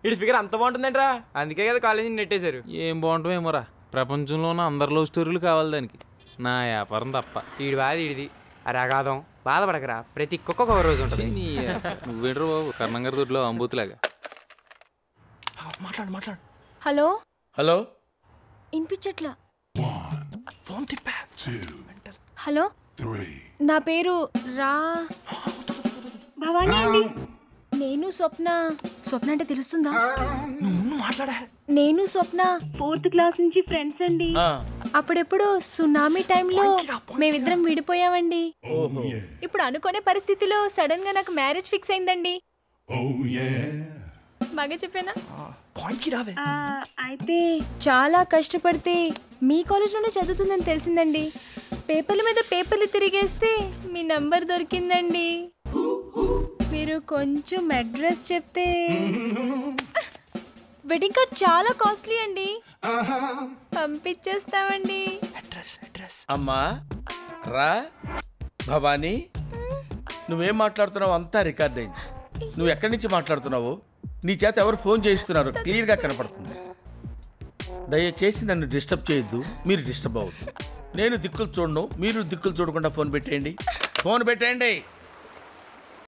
ఇటు ఫిగర్ అంత బాగుంటుందంటరా, అందుకే కదా కాలేజీని నెట్టేశారు. ఏం బాగుంటామేమోరా, ప్రపంచంలో ఉన్న అందరి లవ్ స్టోరీలు కావాలి దానికి, నా వ్యాపారం తప్ప. ఈడి బాధ ఈడిది. అరే అగాధం బాధపడకరా, ప్రతి కుక్క ఒక రోజు ఉంటుంది. నువ్వేంట్రా బాబు కర్ణంగారి దొడ్లో అంబూతులాగా. మాట్లాడు. హలో హలో, ఇన్పించట్లా. ఫోన్ తిప్పా. హలో, నా పేరు భవానీ అండి. నేను స్వప్న అంటే తెలుస్తుందా? నేను స్వప్న 4th క్లాస్ నుంచి ఫ్రెండ్స్ అండి. అప్పుడెప్పుడు సునామీ టైంలో మేమిద్దరం విడిపోయామండి. ఇప్పుడు అనుకునే పరిస్థితిలో సడన్ గా నాకు మ్యారేజ్ ఫిక్స్ అయిందండి. బాగా చెప్పానా? అయితే చాలా కష్టపడితే మీ కాలేజ్లోనే చదువుతుందని తెలిసిందండి. పేపర్ల మీద పేపర్లు తిరిగేస్తే మీ నంబర్ దొరికిందండి. మీరు కొంచెం అడ్రస్ చెప్తే. వెడ్డింగ్ కార్డ్ చాలా కాస్ట్లీ అండి, పంపించేస్తామండి. అమ్మా రా భవానీ, నువ్వేం మాట్లాడుతున్నావు అంతా రికార్డ్ అయింది. నువ్వు ఎక్కడి నుంచి మాట్లాడుతున్నావు, నీ చేత ఎవరు ఫోన్ చేయిస్తున్నారు క్లియర్గా కనపడుతుంది. దయచేసి నన్ను డిస్టర్బ్ చేయొద్దు, మీరు డిస్టర్బ్ అవ్వద్దు. నేను దిక్కులు చూడను, మీరు దిక్కులు చూడకుండా ఫోన్ పెట్టేయండి.